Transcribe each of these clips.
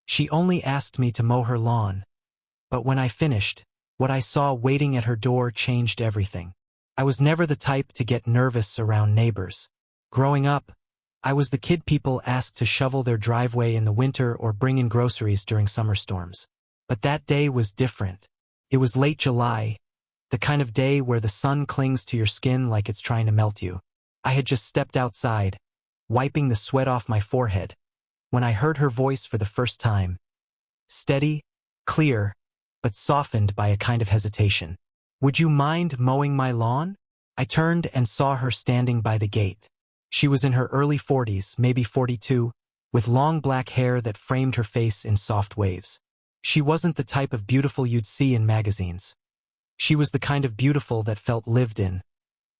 She only asked me to mow her lawn. But when I finished, what I saw waiting at her door changed everything. I was never the type to get nervous around neighbors. Growing up, I was the kid people asked to shovel their driveway in the winter or bring in groceries during summer storms. But that day was different. It was late July, the kind of day where the sun clings to your skin like it's trying to melt you. I had just stepped outside, wiping the sweat off my forehead, when I heard her voice for the first time. Steady, clear, but softened by a kind of hesitation. "Would you mind mowing my lawn?" I turned and saw her standing by the gate. She was in her early 40s, maybe 42, with long black hair that framed her face in soft waves. She wasn't the type of beautiful you'd see in magazines. She was the kind of beautiful that felt lived in,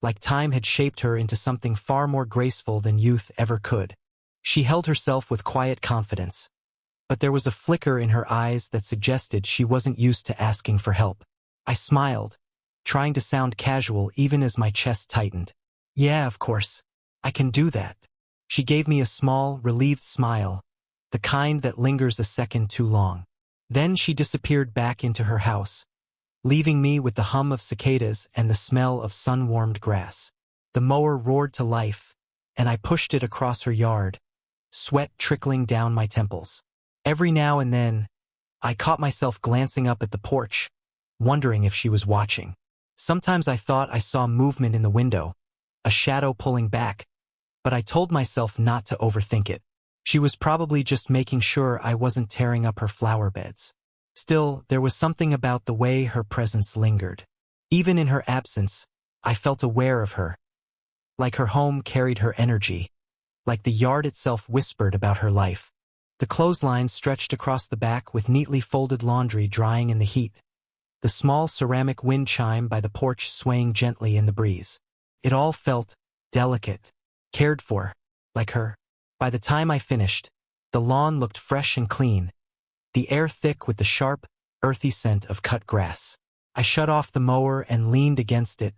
like time had shaped her into something far more graceful than youth ever could. She held herself with quiet confidence, but there was a flicker in her eyes that suggested she wasn't used to asking for help. I smiled, trying to sound casual even as my chest tightened. "Yeah, of course. I can do that." She gave me a small, relieved smile, the kind that lingers a second too long. Then she disappeared back into her house, leaving me with the hum of cicadas and the smell of sun-warmed grass. The mower roared to life, and I pushed it across her yard, sweat trickling down my temples. Every now and then, I caught myself glancing up at the porch, wondering if she was watching. Sometimes I thought I saw movement in the window, a shadow pulling back, but I told myself not to overthink it. She was probably just making sure I wasn't tearing up her flower beds. Still, there was something about the way her presence lingered. Even in her absence, I felt aware of her. Like her home carried her energy, like the yard itself whispered about her life. The clothesline stretched across the back with neatly folded laundry drying in the heat, the small ceramic wind chime by the porch swaying gently in the breeze. It all felt delicate, cared for, like her. By the time I finished, the lawn looked fresh and clean, the air thick with the sharp, earthy scent of cut grass. I shut off the mower and leaned against it,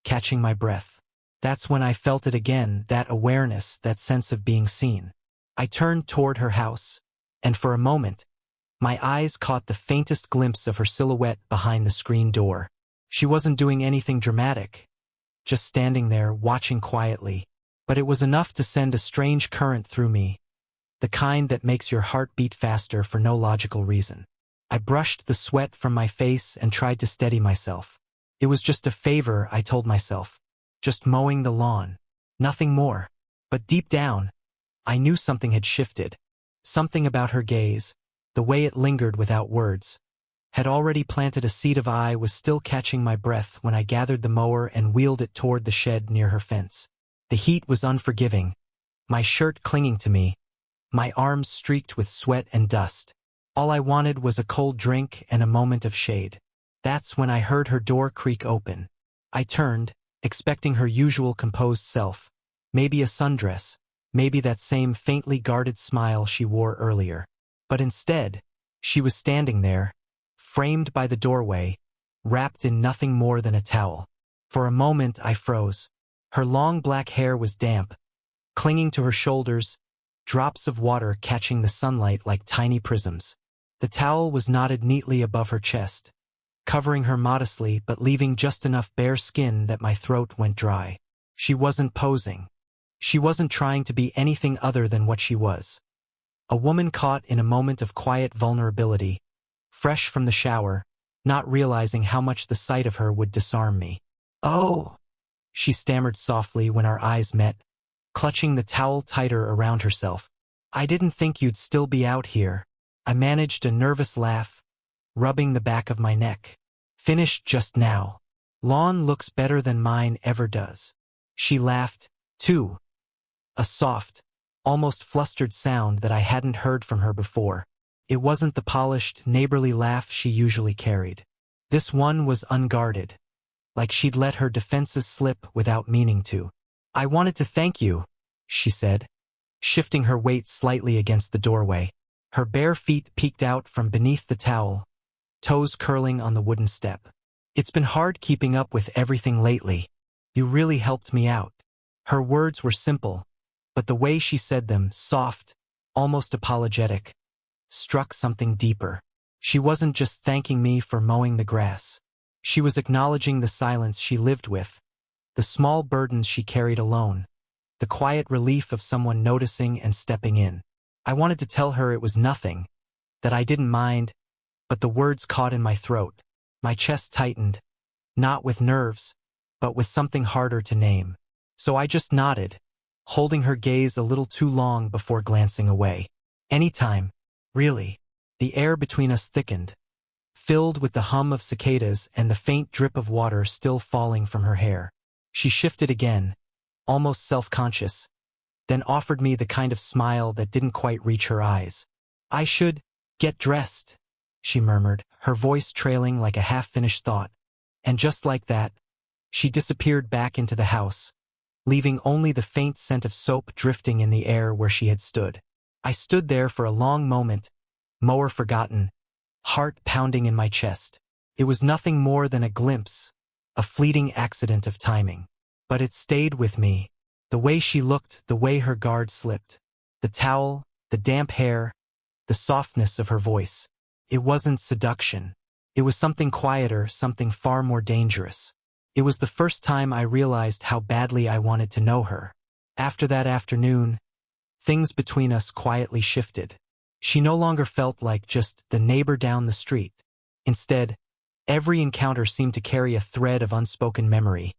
catching my breath. That's when I felt it again, that awareness, that sense of being seen. I turned toward her house, and for a moment, my eyes caught the faintest glimpse of her silhouette behind the screen door. She wasn't doing anything dramatic, just standing there, watching quietly. But it was enough to send a strange current through me, the kind that makes your heart beat faster for no logical reason. I brushed the sweat from my face and tried to steady myself. It was just a favor, I told myself. Just mowing the lawn. Nothing more. But deep down, I knew something had shifted. Something about her gaze, the way it lingered without words, had already planted a seed of I was still catching my breath when I gathered the mower and wheeled it toward the shed near her fence. The heat was unforgiving, my shirt clinging to me, my arms streaked with sweat and dust. All I wanted was a cold drink and a moment of shade. That's when I heard her door creak open. I turned, expecting her usual composed self, maybe a sundress, maybe that same faintly guarded smile she wore earlier. But instead, she was standing there, framed by the doorway, wrapped in nothing more than a towel. For a moment I froze. Her long black hair was damp, clinging to her shoulders, drops of water catching the sunlight like tiny prisms. The towel was knotted neatly above her chest, covering her modestly but leaving just enough bare skin that my throat went dry. She wasn't posing. She wasn't trying to be anything other than what she was. A woman caught in a moment of quiet vulnerability, fresh from the shower, not realizing how much the sight of her would disarm me. "Oh," she stammered softly when our eyes met, clutching the towel tighter around herself. "I didn't think you'd still be out here." I managed a nervous laugh, rubbing the back of my neck. "Finished just now. Lawn looks better than mine ever does." She laughed, too. A soft, almost flustered sound that I hadn't heard from her before. It wasn't the polished, neighborly laugh she usually carried. This one was unguarded, like she'd let her defenses slip without meaning to. "I wanted to thank you," she said, shifting her weight slightly against the doorway. Her bare feet peeked out from beneath the towel, toes curling on the wooden step. "It's been hard keeping up with everything lately. You really helped me out." Her words were simple, but the way she said them, soft, almost apologetic, struck something deeper. She wasn't just thanking me for mowing the grass. She was acknowledging the silence she lived with, the small burdens she carried alone, the quiet relief of someone noticing and stepping in. I wanted to tell her it was nothing, that I didn't mind, but the words caught in my throat. My chest tightened, not with nerves, but with something harder to name. So I just nodded, holding her gaze a little too long before glancing away. Anytime, really. The air between us thickened, filled with the hum of cicadas and the faint drip of water still falling from her hair. She shifted again, almost self-conscious, then offered me the kind of smile that didn't quite reach her eyes. I should get dressed, she murmured, her voice trailing like a half-finished thought. And just like that, she disappeared back into the house, leaving only the faint scent of soap drifting in the air where she had stood. I stood there for a long moment, mower forgotten, heart pounding in my chest. It was nothing more than a glimpse, a fleeting accident of timing. But it stayed with me. The way she looked, the way her guard slipped. The towel, the damp hair, the softness of her voice. It wasn't seduction. It was something quieter, something far more dangerous. It was the first time I realized how badly I wanted to know her. After that afternoon, things between us quietly shifted. She no longer felt like just the neighbor down the street. Instead, every encounter seemed to carry a thread of unspoken memory.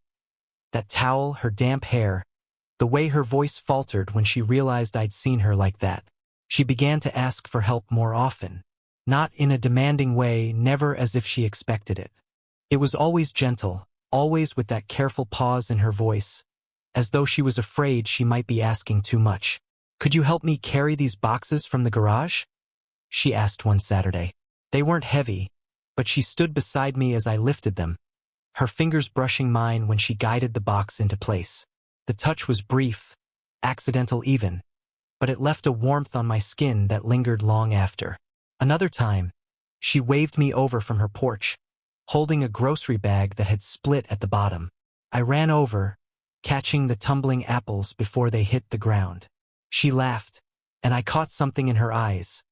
That towel, her damp hair, the way her voice faltered when she realized I'd seen her like that. She began to ask for help more often. Not in a demanding way, never as if she expected it. It was always gentle, always with that careful pause in her voice, as though she was afraid she might be asking too much. "Could you help me carry these boxes from the garage?" she asked one Saturday. They weren't heavy, but she stood beside me as I lifted them, her fingers brushing mine when she guided the box into place. The touch was brief, accidental even, but it left a warmth on my skin that lingered long after. Another time, she waved me over from her porch, holding a grocery bag that had split at the bottom. I ran over, catching the tumbling apples before they hit the ground. She laughed, and I caught something in her eyes,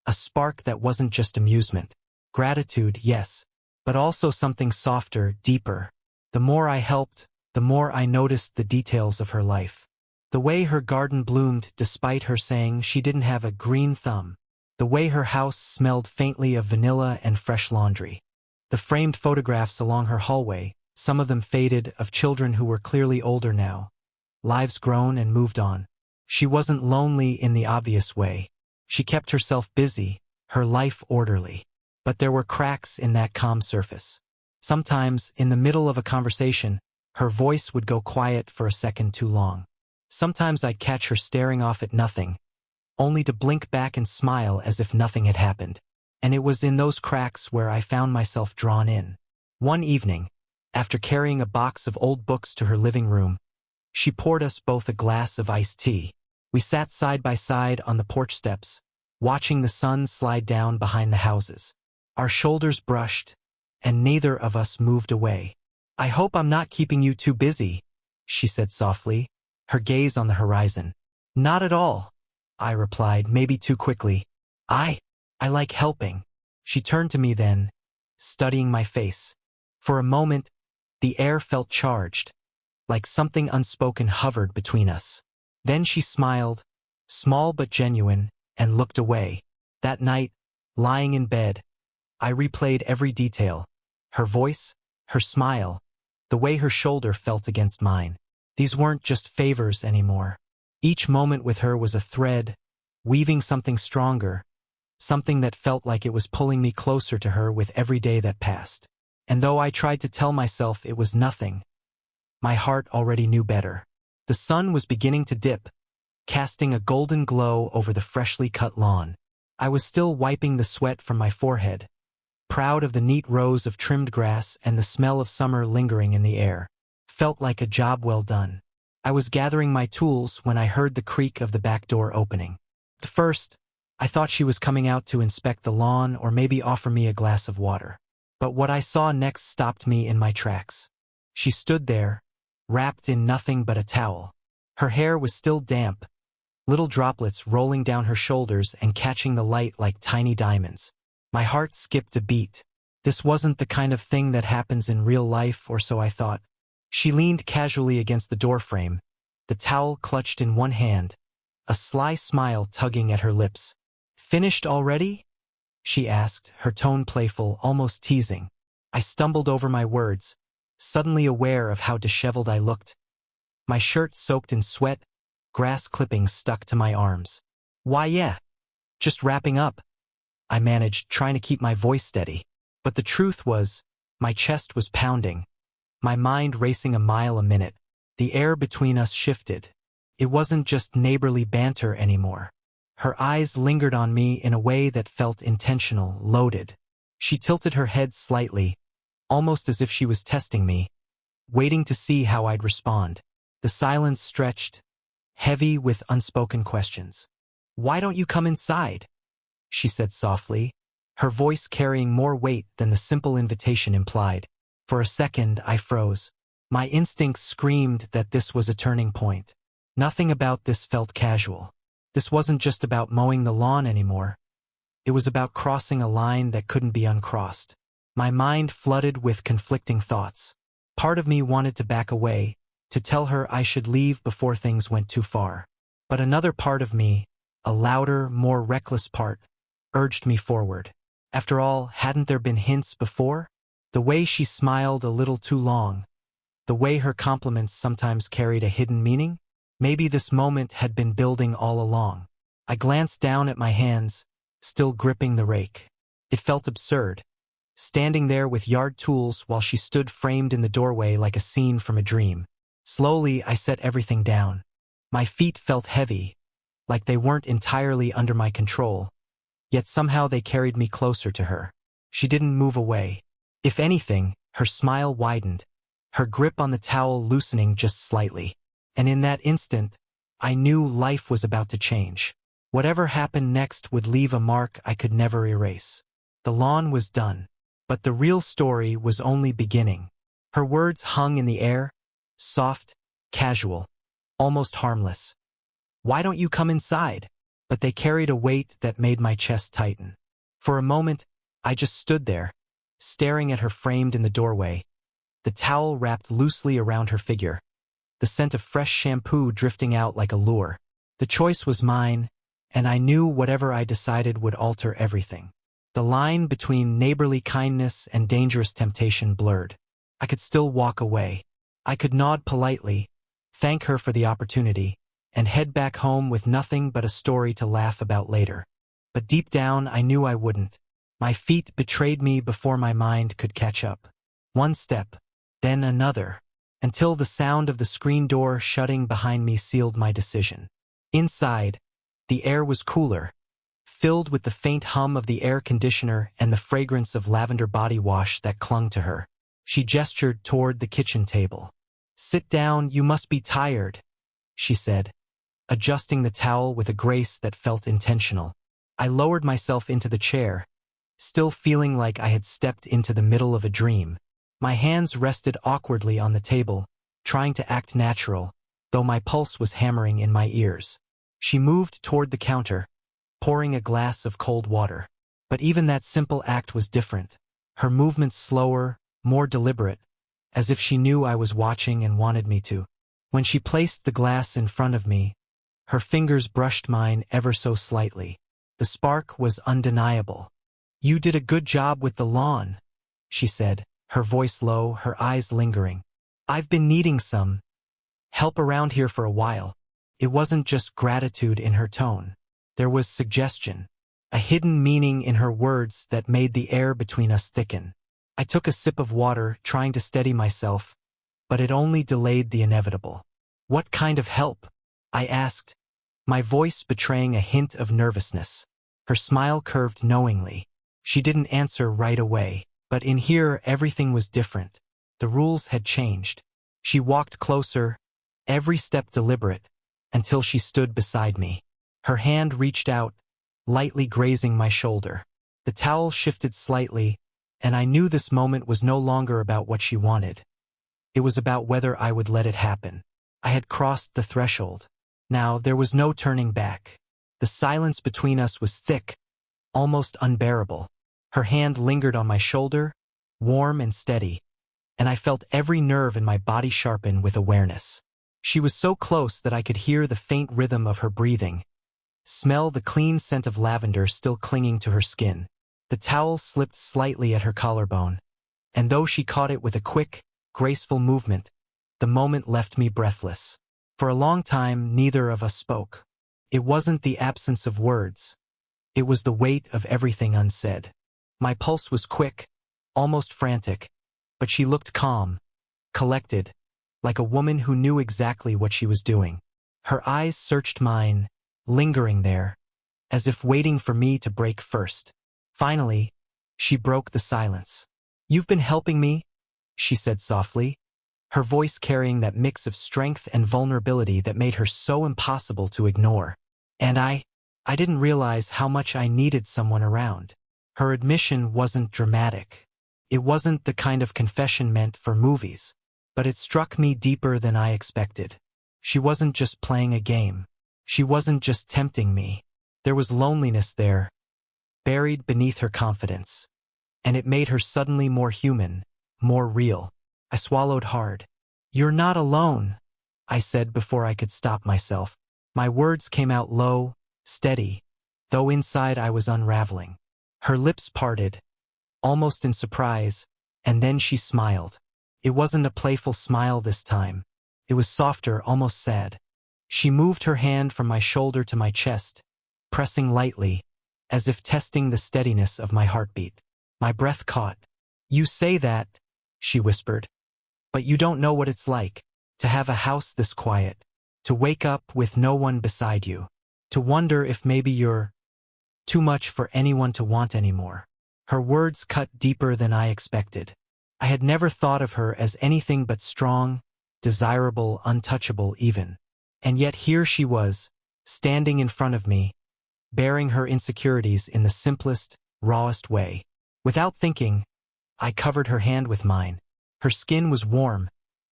a spark that wasn't just amusement. Gratitude, yes, but also something softer, deeper. The more I helped, the more I noticed the details of her life. The way her garden bloomed despite her saying she didn't have a green thumb. The way her house smelled faintly of vanilla and fresh laundry. The framed photographs along her hallway, some of them faded, of children who were clearly older now. Lives grown and moved on. She wasn't lonely in the obvious way. She kept herself busy, her life orderly. But there were cracks in that calm surface. Sometimes, in the middle of a conversation, her voice would go quiet for a second too long. Sometimes I'd catch her staring off at nothing, only to blink back and smile as if nothing had happened. And it was in those cracks where I found myself drawn in. One evening, after carrying a box of old books to her living room, she poured us both a glass of iced tea. We sat side by side on the porch steps, watching the sun slide down behind the houses. Our shoulders brushed, and neither of us moved away. "I hope I'm not keeping you too busy," she said softly, her gaze on the horizon. "Not at all," I replied, maybe too quickly. I like helping." She turned to me then, studying my face. For a moment, the air felt charged, like something unspoken hovered between us. Then she smiled, small but genuine, and looked away. That night, lying in bed, I replayed every detail. Her voice, her smile, the way her shoulder felt against mine. These weren't just favors anymore. Each moment with her was a thread, weaving something stronger, something that felt like it was pulling me closer to her with every day that passed. And though I tried to tell myself it was nothing, my heart already knew better. The sun was beginning to dip, casting a golden glow over the freshly cut lawn. I was still wiping the sweat from my forehead, proud of the neat rows of trimmed grass and the smell of summer lingering in the air. Felt like a job well done. I was gathering my tools when I heard the creak of the back door opening. At first, I thought she was coming out to inspect the lawn or maybe offer me a glass of water. But what I saw next stopped me in my tracks. She stood there, wrapped in nothing but a towel. Her hair was still damp, little droplets rolling down her shoulders and catching the light like tiny diamonds. My heart skipped a beat. This wasn't the kind of thing that happens in real life, or so I thought. She leaned casually against the doorframe, the towel clutched in one hand, a sly smile tugging at her lips. "Finished already?" she asked, her tone playful, almost teasing. I stumbled over my words, suddenly aware of how disheveled I looked. My shirt soaked in sweat, grass clippings stuck to my arms. "Why yeah, just wrapping up," I managed, trying to keep my voice steady. But the truth was, my chest was pounding, my mind racing a mile a minute. The air between us shifted. It wasn't just neighborly banter anymore. Her eyes lingered on me in a way that felt intentional, loaded. She tilted her head slightly, almost as if she was testing me, waiting to see how I'd respond. The silence stretched, heavy with unspoken questions. "Why don't you come inside?" she said softly, her voice carrying more weight than the simple invitation implied. For a second, I froze. My instincts screamed that this was a turning point. Nothing about this felt casual. This wasn't just about mowing the lawn anymore. It was about crossing a line that couldn't be uncrossed. My mind flooded with conflicting thoughts. Part of me wanted to back away, to tell her I should leave before things went too far. But another part of me, a louder, more reckless part, urged me forward. After all, hadn't there been hints before? The way she smiled a little too long, the way her compliments sometimes carried a hidden meaning? Maybe this moment had been building all along. I glanced down at my hands, still gripping the rake. It felt absurd, standing there with yard tools while she stood framed in the doorway like a scene from a dream. Slowly, I set everything down. My feet felt heavy, like they weren't entirely under my control. Yet somehow they carried me closer to her. She didn't move away. If anything, her smile widened, her grip on the towel loosening just slightly. And in that instant, I knew life was about to change. Whatever happened next would leave a mark I could never erase. The lawn was done, but the real story was only beginning. Her words hung in the air, soft, casual, almost harmless. "Why don't you come inside?" But they carried a weight that made my chest tighten. For a moment, I just stood there, staring at her framed in the doorway, the towel wrapped loosely around her figure, the scent of fresh shampoo drifting out like a lure. The choice was mine, and I knew whatever I decided would alter everything. The line between neighborly kindness and dangerous temptation blurred. I could still walk away. I could nod politely, thank her for the opportunity, and head back home with nothing but a story to laugh about later. But deep down, I knew I wouldn't. My feet betrayed me before my mind could catch up. One step, then another, until the sound of the screen door shutting behind me sealed my decision. Inside, the air was cooler, filled with the faint hum of the air conditioner and the fragrance of lavender body wash that clung to her. She gestured toward the kitchen table. "Sit down, you must be tired," she said, adjusting the towel with a grace that felt intentional. I lowered myself into the chair, still feeling like I had stepped into the middle of a dream. My hands rested awkwardly on the table, trying to act natural, though my pulse was hammering in my ears. She moved toward the counter, pouring a glass of cold water. But even that simple act was different. Her movements slower, more deliberate, as if she knew I was watching and wanted me to. When she placed the glass in front of me, her fingers brushed mine ever so slightly. The spark was undeniable. "You did a good job with the lawn," she said, her voice low, her eyes lingering. "I've been needing some help around here for a while." It wasn't just gratitude in her tone. There was suggestion, a hidden meaning in her words that made the air between us thicken. I took a sip of water, trying to steady myself, but it only delayed the inevitable. "What kind of help?" I asked, my voice betraying a hint of nervousness. Her smile curved knowingly. She didn't answer right away, but in here everything was different. The rules had changed. She walked closer, every step deliberate, until she stood beside me. Her hand reached out, lightly grazing my shoulder. The towel shifted slightly, and I knew this moment was no longer about what she wanted. It was about whether I would let it happen. I had crossed the threshold. Now, there was no turning back. The silence between us was thick, almost unbearable. Her hand lingered on my shoulder, warm and steady, and I felt every nerve in my body sharpen with awareness. She was so close that I could hear the faint rhythm of her breathing, smell the clean scent of lavender still clinging to her skin. The towel slipped slightly at her collarbone, and though she caught it with a quick, graceful movement, the moment left me breathless. For a long time, neither of us spoke. It wasn't the absence of words. It was the weight of everything unsaid. My pulse was quick, almost frantic, but she looked calm, collected, like a woman who knew exactly what she was doing. Her eyes searched mine, lingering there, as if waiting for me to break first. Finally, she broke the silence. "You've been helping me," she said softly, her voice carrying that mix of strength and vulnerability that made her so impossible to ignore. And I didn't realize how much I needed someone around. Her admission wasn't dramatic. It wasn't the kind of confession meant for movies, but it struck me deeper than I expected. She wasn't just playing a game. She wasn't just tempting me. There was loneliness there, buried beneath her confidence, and it made her suddenly more human, more real. I swallowed hard. "You're not alone," I said before I could stop myself. My words came out low, steady, though inside I was unraveling. Her lips parted, almost in surprise, and then she smiled. It wasn't a playful smile this time. It was softer, almost sad. She moved her hand from my shoulder to my chest, pressing lightly, as if testing the steadiness of my heartbeat. My breath caught. "You say that," she whispered, "but you don't know what it's like to have a house this quiet, to wake up with no one beside you, to wonder if maybe you're too much for anyone to want anymore." Her words cut deeper than I expected. I had never thought of her as anything but strong, desirable, untouchable even. And yet here she was, standing in front of me, bearing her insecurities in the simplest, rawest way. Without thinking, I covered her hand with mine. Her skin was warm,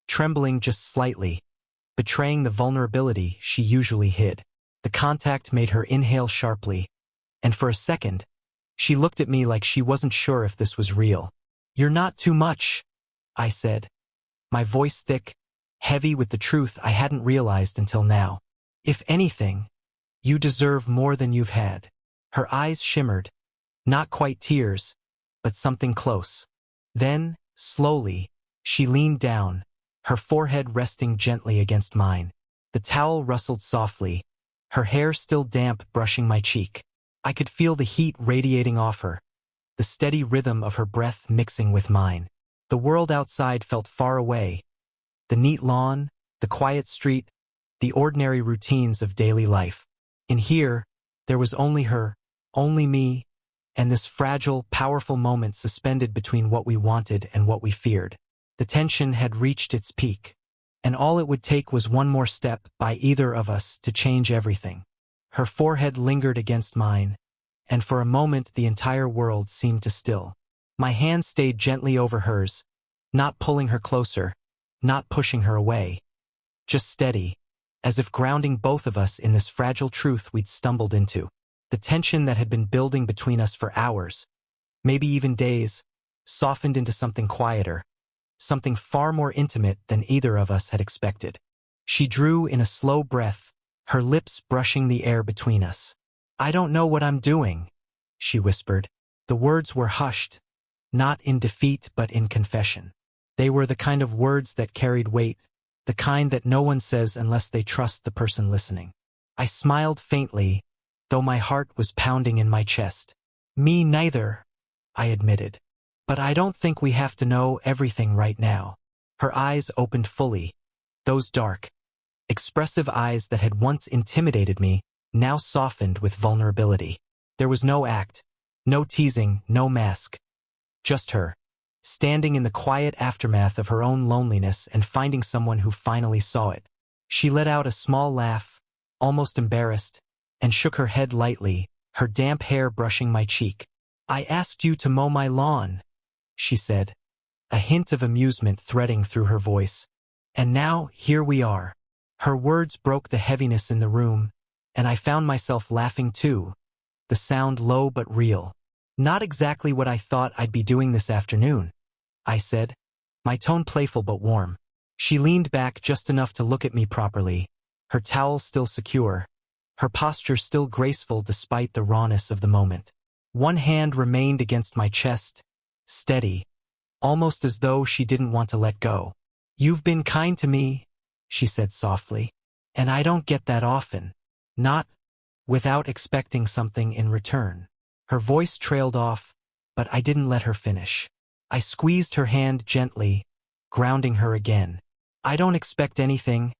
trembling just slightly, betraying the vulnerability she usually hid. The contact made her inhale sharply, and for a second, she looked at me like she wasn't sure if this was real. "You're not too much," I said, my voice thick, heavy with the truth I hadn't realized until now. "If anything, you deserve more than you've had." Her eyes shimmered, not quite tears, but something close. Then, slowly, she leaned down, her forehead resting gently against mine. The towel rustled softly, her hair still damp brushing my cheek. I could feel the heat radiating off her, the steady rhythm of her breath mixing with mine. The world outside felt far away. The neat lawn, the quiet street, the ordinary routines of daily life. In here, there was only her, only me, and this fragile, powerful moment suspended between what we wanted and what we feared. The tension had reached its peak, and all it would take was one more step by either of us to change everything. Her forehead lingered against mine, and for a moment the entire world seemed to still. My hand stayed gently over hers, not pulling her closer, not pushing her away, just steady, as if grounding both of us in this fragile truth we'd stumbled into. The tension that had been building between us for hours, maybe even days, softened into something quieter, something far more intimate than either of us had expected. She drew in a slow breath, her lips brushing the air between us. "I don't know what I'm doing," she whispered. The words were hushed, not in defeat but in confession. They were the kind of words that carried weight, the kind that no one says unless they trust the person listening. I smiled faintly, though my heart was pounding in my chest. "Me neither," I admitted. "But I don't think we have to know everything right now." Her eyes opened fully, those dark, expressive eyes that had once intimidated me, now softened with vulnerability. There was no act, no teasing, no mask. Just her, standing in the quiet aftermath of her own loneliness and finding someone who finally saw it. She let out a small laugh, almost embarrassed, and shook her head lightly, her damp hair brushing my cheek. "I asked you to mow my lawn," she said, a hint of amusement threading through her voice. "And now, here we are." Her words broke the heaviness in the room, and I found myself laughing too, the sound low but real. "Not exactly what I thought I'd be doing this afternoon," I said, my tone playful but warm. She leaned back just enough to look at me properly, her towel still secure, her posture still graceful despite the rawness of the moment. One hand remained against my chest, steady, almost as though she didn't want to let go. "You've been kind to me," she said softly, "and I don't get that often. Not without expecting something in return." Her voice trailed off, but I didn't let her finish. I squeezed her hand gently, grounding her again. "I don't expect anything,"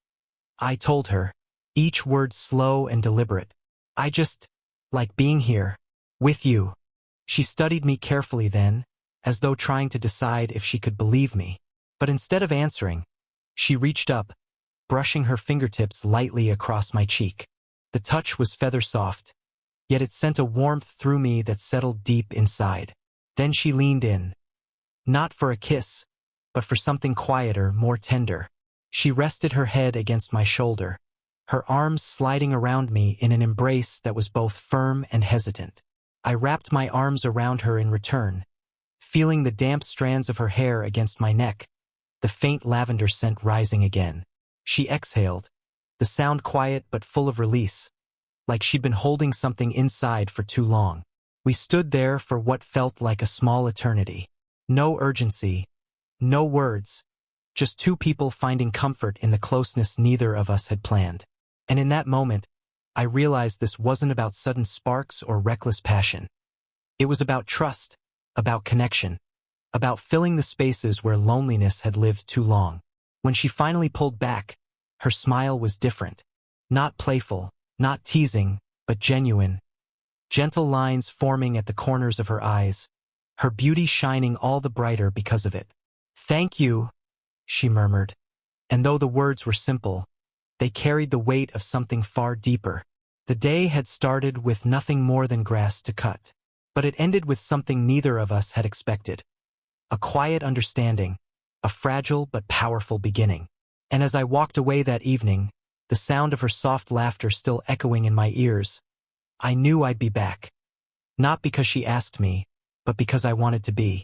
I told her, each word slow and deliberate. "I just like being here with you." She studied me carefully then, as though trying to decide if she could believe me. But instead of answering, she reached up, brushing her fingertips lightly across my cheek. The touch was feather-soft, yet it sent a warmth through me that settled deep inside. Then she leaned in. Not for a kiss, but for something quieter, more tender. She rested her head against my shoulder, her arms sliding around me in an embrace that was both firm and hesitant. I wrapped my arms around her in return, feeling the damp strands of her hair against my neck, the faint lavender scent rising again. She exhaled, the sound quiet but full of release, like she'd been holding something inside for too long. We stood there for what felt like a small eternity. No urgency, no words, just two people finding comfort in the closeness neither of us had planned. And in that moment, I realized this wasn't about sudden sparks or reckless passion. It was about trust, about connection, about filling the spaces where loneliness had lived too long. When she finally pulled back, her smile was different. Not playful, not teasing, but genuine. Gentle lines forming at the corners of her eyes, her beauty shining all the brighter because of it. "Thank you," she murmured. And though the words were simple, they carried the weight of something far deeper. The day had started with nothing more than grass to cut. But it ended with something neither of us had expected. A quiet understanding, a fragile but powerful beginning. And as I walked away that evening, the sound of her soft laughter still echoing in my ears, I knew I'd be back. Not because she asked me, but because I wanted to be.